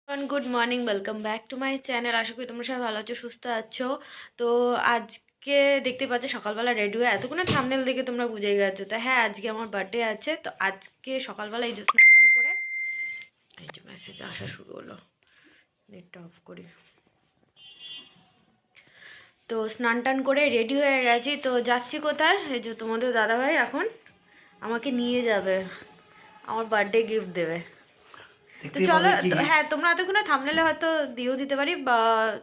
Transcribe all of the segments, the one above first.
Good morning, welcome back to my channel. আশা করি তোমরা সবাই ভালো আছো, সুস্থ আছো। তো আজকে দেখতে পাচ্ছ সকালবেলা রেডি হয়ে, এতক্ষণে থাম্বনেল দেখে তোমরা বুঝে গেছো। তো হ্যাঁ, আজকে আমার বার্থডে আছে। তো আজকে সকালবেলা এই যে স্নান টান করে, এই যে মেসেজ আসা শুরু হলো, নেটটা অফ করি। তো স্নান টান করে রেডি হয়ে গেছি। তো যাচ্ছি কোথায়? এই যে তোমাদের দাদাভাই এখন আমাকে নিয়ে যাবে, আমার বার্থডে গিফট দেবে। তো চলো, হ্যাঁ তোমরা এতক্ষণে থাম্বনেলে হয়তো দিয়েও দিতে পারি, বা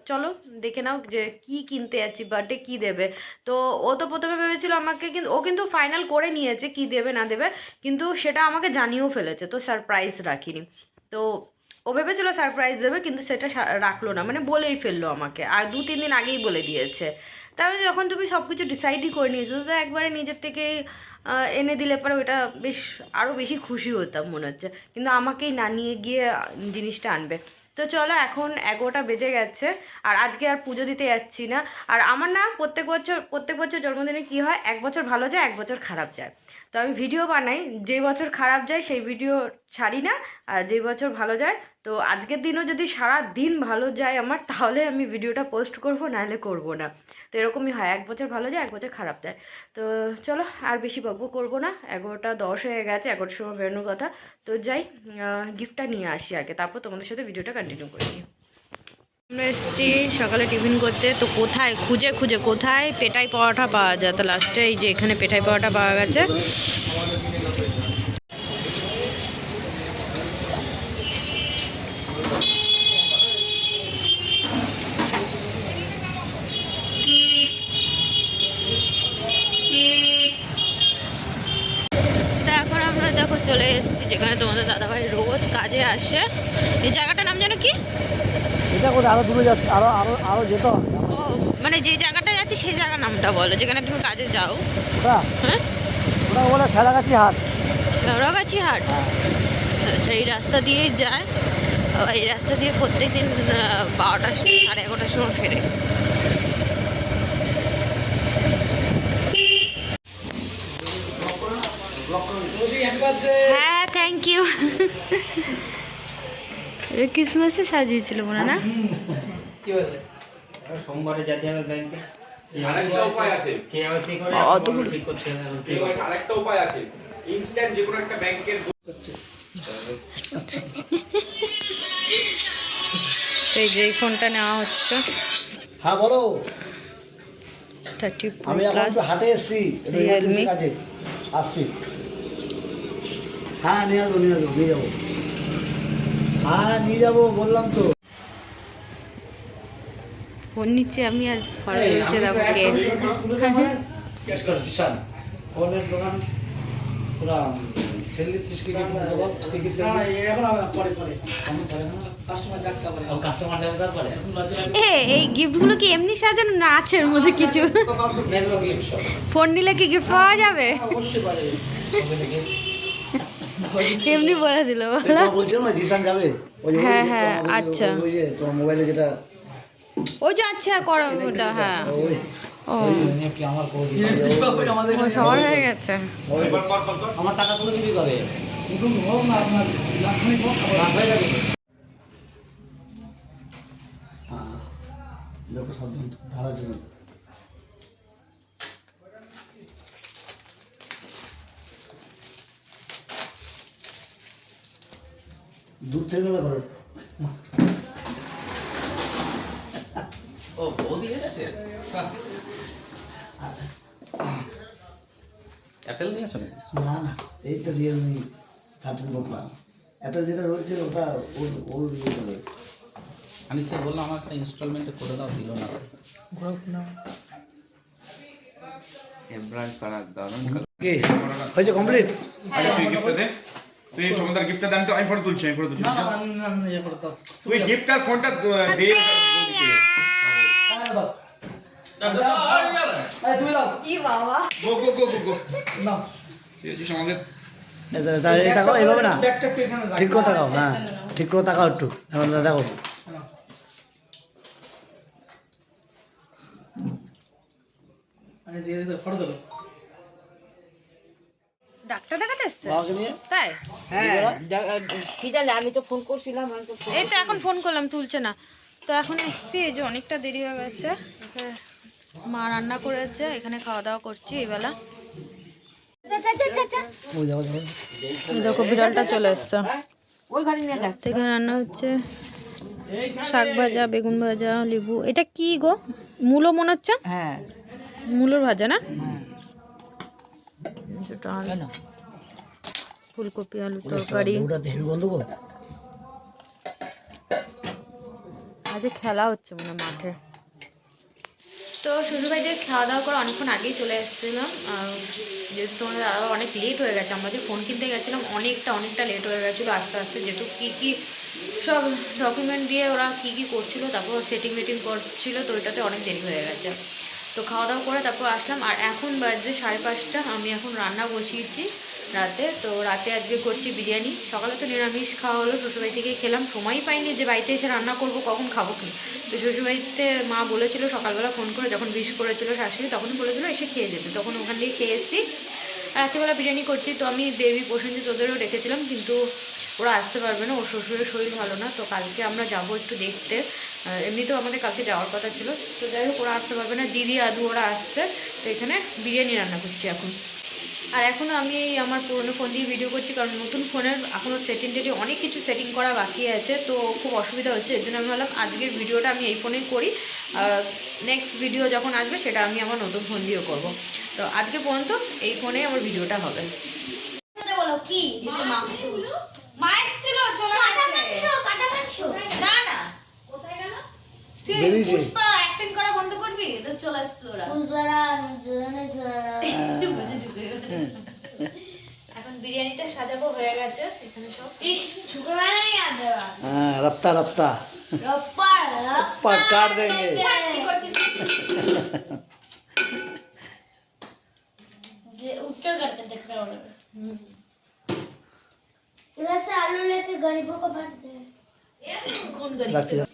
চলো দেখে নাও যে কি কিনতে যাচ্ছি, বার্থডে কি দেবে। তো ও তো প্রথমে ভেবেছিল আমাকে, কিন্তু ও কিন্তু ফাইনাল করে নিয়েছে কি দেবে না দেবে, কিন্তু সেটা আমাকে জানিয়েও ফেলেছে। তো সারপ্রাইজ রাখিনি। তো ও ভেবেছিল সারপ্রাইজ দেবে, কিন্তু সেটা রাখলো না, মানে বলেই ফেললো আমাকে, আর 2-3 দিন আগেই বলে দিয়েছে। তাহলে যখন তুমি সব কিছু ডিসাইডই করে নিয়েছো, তো একবারে নিজের থেকে এনে দিলে পরে ওটা বেশ আরও বেশি খুশি হতাম মনে হচ্ছে, কিন্তু আমাকেই না নিয়ে গিয়ে জিনিসটা আনবে। তো চলো, এখন 11টা বেজে গেছে, আর আজকে আর পুজো দিতে যাচ্ছি না। আর আমার না প্রত্যেক বছর জন্মদিনে কি হয়, এক বছর ভালো যায়, এক বছর খারাপ যায়। তো আমি ভিডিও বানাই, যে বছর খারাপ যায় সেই ভিডিও ছাড়ি না, আর যে বছর ভালো যায়, তো আজকের দিনও যদি সারা দিন ভালো যায় আমার, তাহলে আমি ভিডিওটা পোস্ট করব, নাহলে করব না। তো এরকমই হয়, এক বছর ভালো যায়, এক বছর খারাপ যায়। তো চলো, আর বেশি গল্প করবো না, 11টা 10 হয়ে গেছে, 11টার সময় বেরোনোর কথা। তো যাই, গিফটটা নিয়ে আসি আগে, তারপর তোমাদের সাথে ভিডিওটা কন্টিনিউ করছি। আমরা এসেছি সকালে টিফিন করতে। তো কোথায় খুঁজে খুঁজে কোথায় পেটাই পরোটা পাওয়া যায়, তো লাস্টে এই যে এখানে পেটাই পরোটা পাওয়া গেছে। তো এখন আমরা দেখো চলে এসেছি যেখানে তোমাদের দাদাভাই রোজ কাজে আসে। এই জায়গাটার নাম যেন কি? এটা করে আরো দূরে যাচ্ছে, আরো আরো আরো যেতে হবে। ও, মানে যে জায়গাটা যাচ্ছে সেই জায়গার নামটা বলো, যেখানে তুমি কাজে যাও। ওটা হ্যাঁ, ওটা বলে সারাগাছি হাট। শেওড়াগাছি হাট। হ্যাঁ। আচ্ছা, এই রাস্তা দিয়েই যায়। এই রাস্তা দিয়ে প্রত্যেক দিন 12টা 11:30টার সময় ফেরে। হ্যাঁ, থ্যাংক ইউ। ক্রিসমাসে সাজিয়েছিল মনে না? সোমবারে যেতে হবে ব্যাংকে। আরেকটা উপায় আছে, কেওয়াইসি করে অতগুলো ঠিক করতে হবে। আরেকটা উপায় আছে, ইনস্ট্যান্ট যে কোনো একটা ব্যাংকের তো এই যে এই ফোনটা নেওয়া হচ্ছে হ্যাঁ বলো। 30 আমি এখন প্লাস তো হাটে এসেছি, রিয়েলমি। কাজে আসছি। হ্যাঁ নিয়ে আসবো নিয়ে যাবো। হ্যাঁ নিয়ে যাবো বললাম তো। ফোন নিচে আমি আর ফলো হচ্ছে দেখো কে। ফোনের দোকান পুরা সেল দিচ্ছিস কি বল তুই কি সেল কাস্টমার যাবে তারপরে এই গিফটগুলো কি এমনি সাজানো না আছে এর মধ্যে কিছু? নেলো গিফট সব ফোন নিলে কি গিফট পাওয়া যাবে? অবশ্যই পারে। এমনি বলে দিল বলো। বলছিলাম না জিসান যাবে। ওই যে হ্যাঁ, হ্যাঁ, আচ্ছা। ওই যে তোমার মোবাইলে যেটা ওই যে আচ্ছা করো ওটা, হ্যাঁ। ওই ও, কি আমার করে ও সবার হয়ে গেছে। আমার টাকা তুলে দিবি কবে হয়ে যাবে হ্যাঁ দেখো সাবধান ধারা ছিল। দূর থেকে গেলে করো। ও বৌদি এসছে অ্যাপেল নিয়ে আসো না না এই তো রিয়েলমি 13 Pro Plus। এটা যেটা রয়েছে ওটা ওর ওর ইয়েটা রয়েছে। আমি সে বললাম আমার একটা ইনস্টলমেন্টে করে দাও দিল না এমব্রয়েড করা দারুণ কি হয়েছে কমপ্লিট? তুই গিফট দে, তুই সমুদ্র গিফটটা দে, আমি ফটো তুলছি তুই গিফট আর ফোনটা দে। গো গো গো গো গো না তুই আছিস আমাদের। এই দেখো এইভাবে না, ঠিক করে তাকাও। হ্যাঁ ঠিক করে তাকাও একটু, এখন দেখো। ফটো দেবে ডাক্তার দেখাতে এসছে বাবাকে নিয়ে তাই? হ্যাঁ কি জানি, আমি তো ফোন করছিলাম, আমি তো এই তো এখন ফোন করলাম, তুলছে না। তো এখন এসছি, এই যে অনেকটা দেরি হয়ে গেছে। মা রান্না করেছে, এখানে খাওয়া দাওয়া করছি এই বেলা। ওই যাবো যাবো। এই দেখো বিড়ালটা চলে এসছে। ওই ঘরে নিয়ে যাক। তো এখানে রান্না হচ্ছে শাক ভাজা, বেগুন ভাজা, লেবু। এটা কি গো? মূলো মনে হচ্ছে। হ্যাঁ মূলোর ভাজা না? হ্যাঁ। যেটা কেন? ফুলকপি আলু তরকারি। ওটাতে হেভি গন্ধ গো। আজকে খেলা হচ্ছে মানে মাঠে। তো শ্বশুরবাড়িতে খাওয়া দাওয়া করে অনেকক্ষণ আগেই চলে এসেছিলাম। যেহেতু তোমাদের আরও অনেক লেট হয়ে গেছে, আমরা যে ফোন কিনতে গেছিলাম অনেকটা লেট হয়ে গেছিলো আস্তে আস্তে। যেহেতু কী সব ডকুমেন্ট দিয়ে ওরা কী করছিলো, তারপর সেটিং করছিলো, তো ওইটাতে অনেক দেরি হয়ে গেছে। তো খাওয়া দাওয়া করে তারপর আসলাম। আর এখন বাজে 5:30। আমি এখন রান্না বসিয়েছি রাতে। তো রাতে আজকে করছি বিরিয়ানি। সকালে তো নিরামিষ খাওয়া হলো, শ্বশুরবাড়ি থেকেই খেলাম। সময়ই পাইনি যে বাড়িতে এসে রান্না করব, কখন খাবো কি। তো শ্বশুরবাড়িতে মা বলেছিল সকালবেলা ফোন করে, যখন উইশ করেছিল শাশুড়ি, তখন বলেছিল এসে খেয়ে যেতে। তখন ওখান থেকে খেয়ে এসেছি। রাত্রিবেলা বিরিয়ানি করছি। তো আমি দেবী প্রসেনজিৎ ওদেরও রেখেছিলাম, কিন্তু ওরা আসতে পারবে না, ওর শ্বশুরের শরীর ভালো না। তো কালকে আমরা যাবো একটু দেখতে। এমনিতেও আমাদের কালকে যাওয়ার কথা ছিল। তো যাই হোক, ওরা আসতে পারবে না, দিদি আদু ওরা আসছে। তো এখানে বিরিয়ানি রান্না করছি এখন। আর এখনও আমি আমার পুরনো ফোন দিয়ে ভিডিও করছি, কারণ নতুন ফোনের এখনও অনেক কিছু সেটিং করা বাকি আছে। তো খুব অসুবিধা হচ্ছে। এর জন্য আমি ভাবলাম আজকের ভিডিওটা আমি এই ফোনেই করি। নেক্সট ভিডিও যখন আসবে সেটা আমি আমার নতুন ফোন দিয়েও করব। তো আজকে পর্যন্ত এই ফোনেই আমার ভিডিওটা হবে। বলো কি মাছ ছিল, চলে গেছে। না না, কোথায় গেল? বেরিয়েছে। পুষ্পা অ্যাক্টিং করা বন্ধ করবি? তো চলে আসছে ওরা। এখন বিরিয়ানিটা সাজাবো, হয়ে গেছে এখানে সব। हाँ रफ्ता रफ्ता रफ्ता काट देंगे। কি করছিস? इधर से आलू लेके गरीबों को बांटते हैं। কোন গরিব? रख दिया।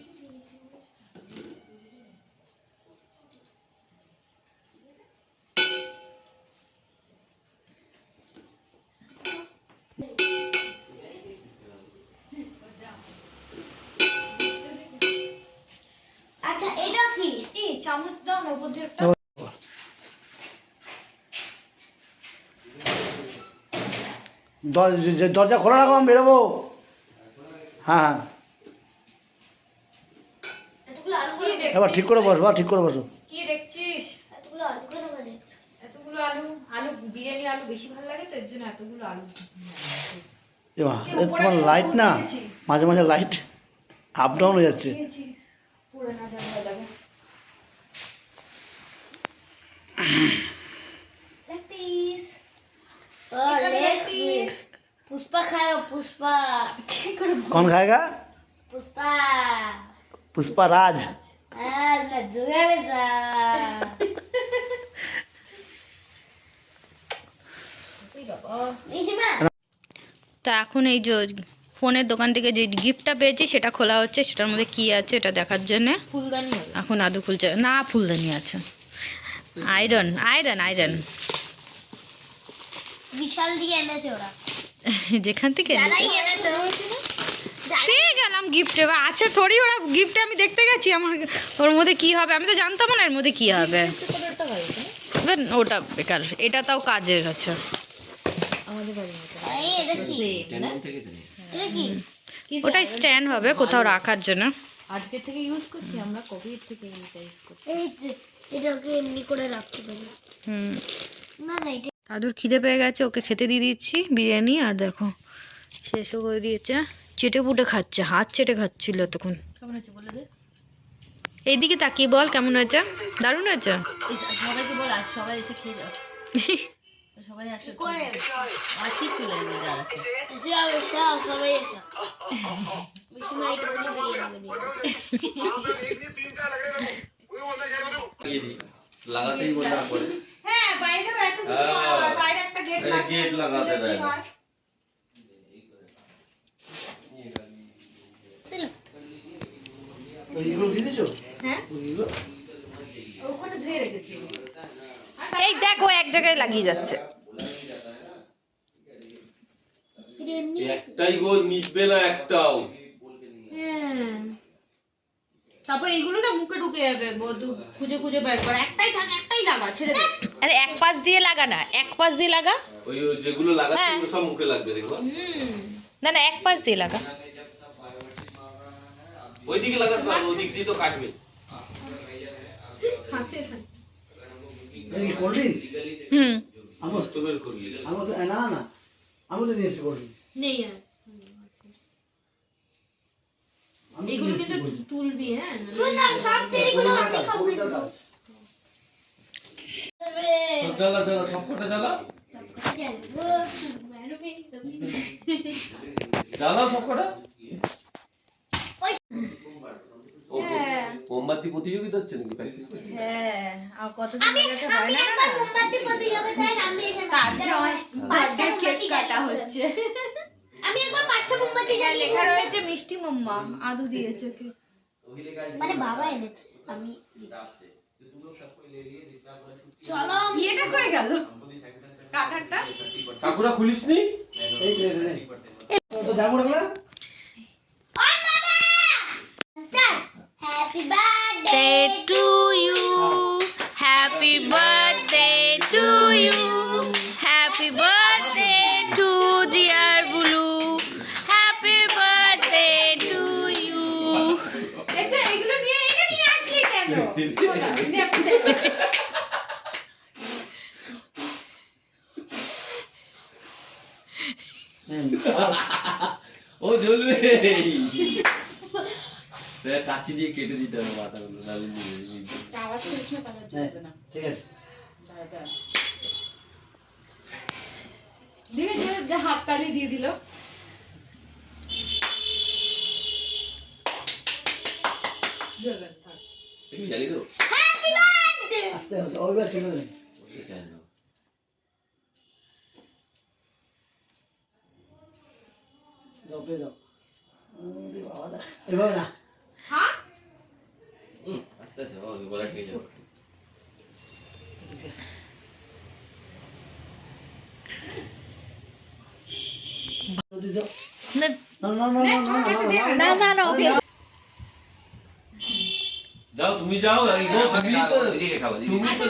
अच्छा এটা কি? এই চামচ দাও না, উপর দিয়ে একটা। দরজা খোলা রাখো, আমি বেরোবো। হ্যাঁ হ্যাঁ, এতগুলো আলু করে এবার ঠিক করে বসো, ঠিক করে বসো। কি দেখছিস? এতগুলো আলু করে মানে এতগুলো আলু। বিরিয়ানি আলু বেশি ভালো লাগে, তো এর জন্য এতগুলো আলু। এবার তোমার লাইট না মাঝে মাঝে লাইট আপ ডাউন হয়ে যাচ্ছে। পুরো না যাবে যাবে। Leg piece leg piece Pushpa खाएगा पुष्पा कौन खाएगा? पुष्पा पुष्पा राज। ना जुगाड़े सा नीचे में তা এখন এই যে ফোনের দোকান থেকে যে গিফটটা পেয়েছি সেটা খোলা হচ্ছে। সেটার মধ্যে কি আছে এটা দেখার জন্য ফুলদানি এখন আদু খুলছে না। ফুলদানি আছে, আয়রন আয়রন আয়রন विशाल दिए এনেছে ওরা যেখান থেকে দাদাই এনেছে পেয়ে গেলাম গিফটে। বা আছে থোড়ি, ওরা গিফটে আমি দেখতে গেছি। আমার ওর মধ্যে কি হবে আমি তো জানতাম না এর মধ্যে কি হবে। এবার ওটা বেকার, এটা তাও কাজের আছে। এই এটা কি এটা কি ওটা স্ট্যান্ড হবে কোথাও রাখার জন্য। আজকে থেকে ইউজ করছি আমরা, কোভিড থেকে এটা ইউজ করছি। এই যে এটাকে এমনি করে রাখতে পারি হুম, না না এটা দাদুর খিদে পেয়ে গেছে, ওকে খেতে দিয়ে দিচ্ছি বিরিয়ানি। আর দেখো শেষও করে দিয়েছে, চেটে পুটে খাচ্ছে, হাত চেটে খাচ্ছিল তখন। কেমন হয়েছে বলে দে, এইদিকে তাকিয়ে বল কেমন হয়েছে। দারুণ হয়েছে। সবাইকে বল আজ সবাই এসে খেয়ে যাও। সবাই আসে আর ঠিক চলে আসবে যারা আসে। সবাই এটা বিষ্ণু এটা করে বিরিয়ানি लगाते ही बोलना पड़े। হ্যাঁ, বাইরেও এত কিছু করা হয়, বাইরে একটা গেট अरे गेट लगाते रहेगा। এইগুলো দিয়ে দিছো? হ্যাঁ, ওখানে ধুয়ে রেখেছি। এই দেখো এক জায়গায় লাগিয়ে যাচ্ছে। একটাই গোল নিবে না একটাও। হ্যাঁ। তারপর এইগুলো না মুখে ঢুকে যাবে, খুঁজে খুঁজে বের কর। একটাই থাক, একটাই লাগা, ছেড়ে দে। আরে এক পাশ দিয়ে লাগা না, এক পাশ দিয়ে লাগা। ওই যেগুলো লাগাচ্ছে ওগুলো সব মুখে লাগবে দেখো। না না, এক পাশ দিয়ে লাগা। ওইদিকে লাগাস না, ওদিক দিয়ে তো কাটবে। হাতে থাক। এই কোল্ড ড্রিঙ্কস হুম, আমার তো বের করলি। আমার তো না না আমি তো নিয়েছি কোল্ড ড্রিঙ্কস নেই আর। আমি তো এগুলো নিয়েছি কিন্তু cold drink। তুলবি, হ্যাঁ? শোন না, সব চেরিগুলো আমি খাবো। কবিতা দাও। জ্বালা জ্বালা সব কটা জ্বালা। জ্বালাও সব কটা। ও, মোমবাতি প্রতিযোগিতা হচ্ছে নাকি, প্র্যাকটিস করছিস? হ্যাঁ, আর কত আমি একবার মোমবাতি প্রতিযোগিতায় নাম দিয়েছিলাম। বার্থডে কেক কাটা হচ্ছে। আমি একবার 5টা মোমবাতি লেখা জ্বালিয়েছিলাম। রয়েছে মিষ্টি মাম্মা, আদু দিয়েছে কি? মানে বাবা এনেছে, আমি দিচ্ছি। চলো এটা কই গেল? কাটারটা? কাকুরা খুলিসনি? এই রে রে তো জামু রাখলা happy birthday Day to you, happy birthday to you, happy birthday to dear Bulu, happy birthday to you. এটা এগুলো নিয়ে এটা নিয়ে আসলি কেন? ও জ্বলবে। কাচি দিয়ে কেটে দিতে হবে মাথাগুলো, নাহলে হ্যাঁ ঠিক আছে দিলে হাত তালি দিয়ে দিল। একটু জ্বালিয়ে দেবো। হ্যাপি বার্থডে আস্তে আস্তে ওইবার চলে যাবে ওকে চাই না। দাও পে দাও দি বাবা দা এভাবে না হ্যাঁ? আস্তে আস্তে, ও গলা ঠেকে যাবে। দি দাও না না না না না না না ওকে যাও তুমি যাও, তুমি তো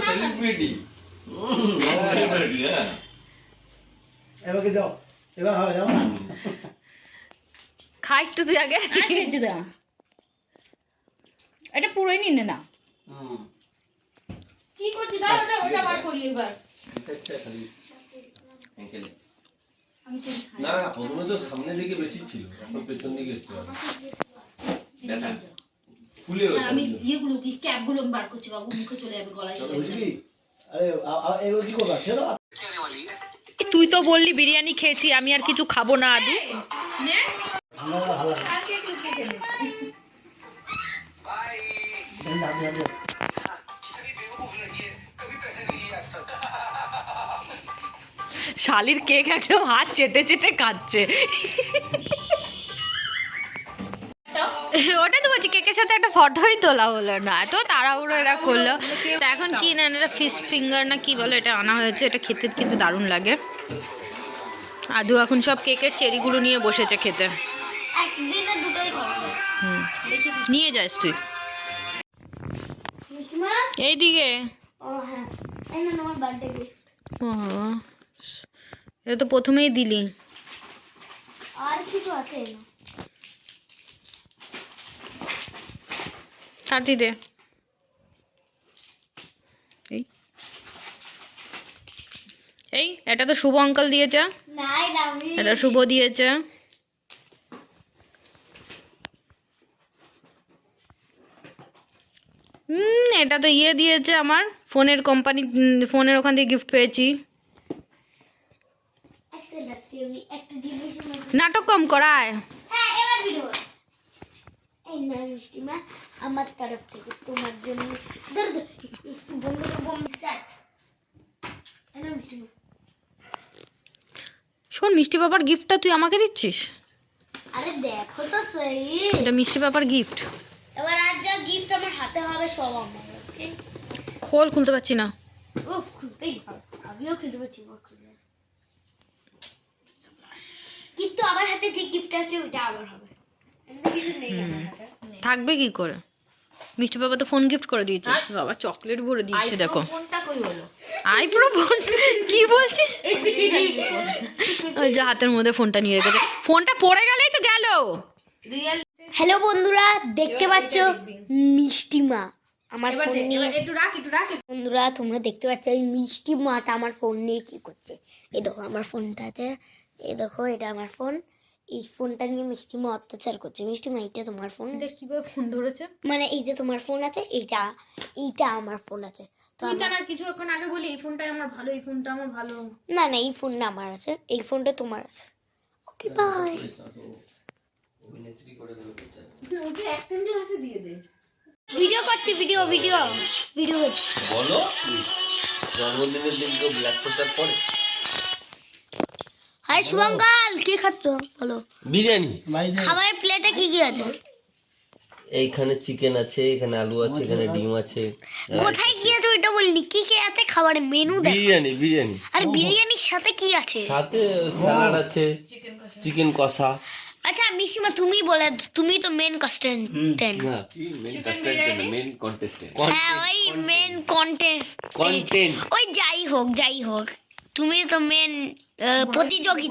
সেলিব্রিটি। এবার কি দাও এবার হবে যাও না খা একটু তুই আগে। এটা পুরোই নিনে না। হ্যাঁ কি করছিস? দাও ওটা ওটা বার করি এবার। না প্রথমে তো সামনে দিকে বেশি ছিল, এখন পেছন দিকে এসছে। দেখা ফুলে রয়েছে। আমি ইয়েগুলো কি ক্যাপগুলো বার করছি, বাবু মুখে চলে যাবে, গলায় চলে বলছি যাবে। কি আরে এগুলো কি করবা ছেড়ে দাও তুই তো বললি বিরিয়ানি খেয়েছি, আমি আর কিছু খাবো না আদু। ঠান্ডা করে ভালো লাগে দাও দাও দাও শালির কেক একদম হাত চেটে চেটে খাচ্ছে। ওটা তো বলছি কেকের সাথে একটা ফটোই তোলা হলো না, এত তাড়াহুড়ো এরা করলো। তো এখন কি না এটা ফিশ ফিঙ্গার না কি বলে এটা আনা হয়েছে, এটা খেতে কিন্তু দারুণ লাগে। আদু এখন সব কেকের চেরিগুলো নিয়ে বসেছে খেতে। একদিনে দুটোই খাওয়া যায়। হুম, নিয়ে যাস তুই মিষ্টিমা এইদিকে। ও হ্যাঁ, এই না আমার বার্থডে গিফট। ও এটা তো প্রথমেই দিলি। আর কিছু আছে না? ছাড়তি দে। এই এই এটা তো শুভ আঙ্কেল দিয়েছে, না এটা আমি এটা শুভ দিয়েছে। এটা তো ইয়ে দিয়েছে আমার ফোনের কোম্পানি, ফোনের ওখান থেকে গিফট পেয়েছি। একটা জিনিস নাটক কম করায়। হ্যাঁ এবার ভিডিও এই না মিষ্টিমা আমার তরফ থেকে তোমার জন্য দর্দ একটু বন্ধুকে বম সেট এই না মিষ্টিমা শোন, মিষ্টি বাবার গিফটটা তুই আমাকে দিচ্ছিস? আরে দেখো তো সেই এটা মিষ্টি বাবার গিফট। এবার আর যা গিফট আমার হাতে হবে সব আমার ওকে খোল, খুলতে পারছি না। উফ খুলতেই হবে, আমিও খুলতে পারছি না খুলতে কি কিন্তু আমার হাতে যে গিফট আছে ওটা আমার হবে, এমনি কিছু নেই আমার হাতে। থাকবে কি করে? মিষ্টি বাবা তো ফোন গিফট করে দিয়েছে, বাবা চকলেট ভরে দিয়েছে দেখো। ফোনটা কই হলো? আইপ্রো ফোন কি বলছিস? ওই যে হাতের মধ্যে ফোনটা নিয়ে রেখেছে, ফোনটা পড়ে গেলেই তো গেল। রিয়েল হ্যালো বন্ধুরা, দেখতে পাচ্ছ মিষ্টি মা আমার এবার ফোন দেখ, নিয়ে। এবার একটু রাখ। বন্ধুরা তোমরা দেখতে পাচ্ছ এই মিষ্টি মাটা আমার ফোন নিয়ে কি করছে। এই দেখো আমার ফোনটা আছে, এই দেখো এটা আমার ফোন। এই ফোনটা নিয়ে মিষ্টি মা অত্যাচার করছে। মিষ্টি মা এইটা তোমার ফোন, দেখ কিভাবে ফোন ধরেছে। মানে এই যে তোমার ফোন আছে, এইটা আমার ফোন আছে। তো তুই জানা কিছুক্ষণ আগে বলি এই ফোনটাই আমার ভালো, এই ফোনটা আমার ভালো। না না, এই ফোনটা আমার আছে, এই ফোনটা তোমার আছে। Okay bye. ওকে এক্সটেন্ডের কাছে দিয়ে দে। ভিডিও করছি, ভিডিও করছি। বলো জন্মদিনের দিন কেউ ব্ল্যাক পোশাক পরে? হাই শুভঙ্কাল, কি খাচ্ছ বলো? বিরিয়ানি। খাবারের প্লেটে কি কি আছে? এইখানে চিকেন আছে, এখানে আলু আছে, এখানে ডিম আছে। কোথায় কি আছে ওইটা বলিনি, কি কি আছে খাবারের মেনু দেখ। বিরিয়ানি আর বিরিয়ানির সাথে কি আছে? সাথে স্যালাড আছে, চিকেন কষা। আচ্ছা মিশিমা তুমি বলে, তুমি তো মেন কন্টেস্টেন্ট। না মেন কন্টেস্টেন্ট, মেন কন্টেস্টেন্ট। হ্যাঁ ওই মেন কন্টেস্ট, কন্টেন্ট। ওই যাই হোক তুমি তো মেন প্রতিযোগী।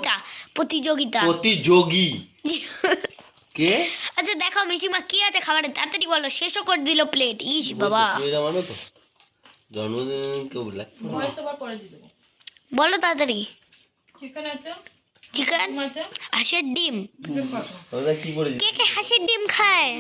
কে? আচ্ছা দেখো মিশিমা কি আছে খাবারে, তাড়াতাড়ি বলো, শেষও করে দিল প্লেট। ইস বাবা, তুমি এটা মানো তো? জন্মদিন কেউ ব্ল্যাক ভয়েস ওভার পরে দিয়ে দেবো। বলো তাড়াতাড়ি। চিকেন আছে, চিকেন, ডিম আছে। হাঁসের ডিম। আমরা কি করে কে কে হাঁসের ডিম খায়?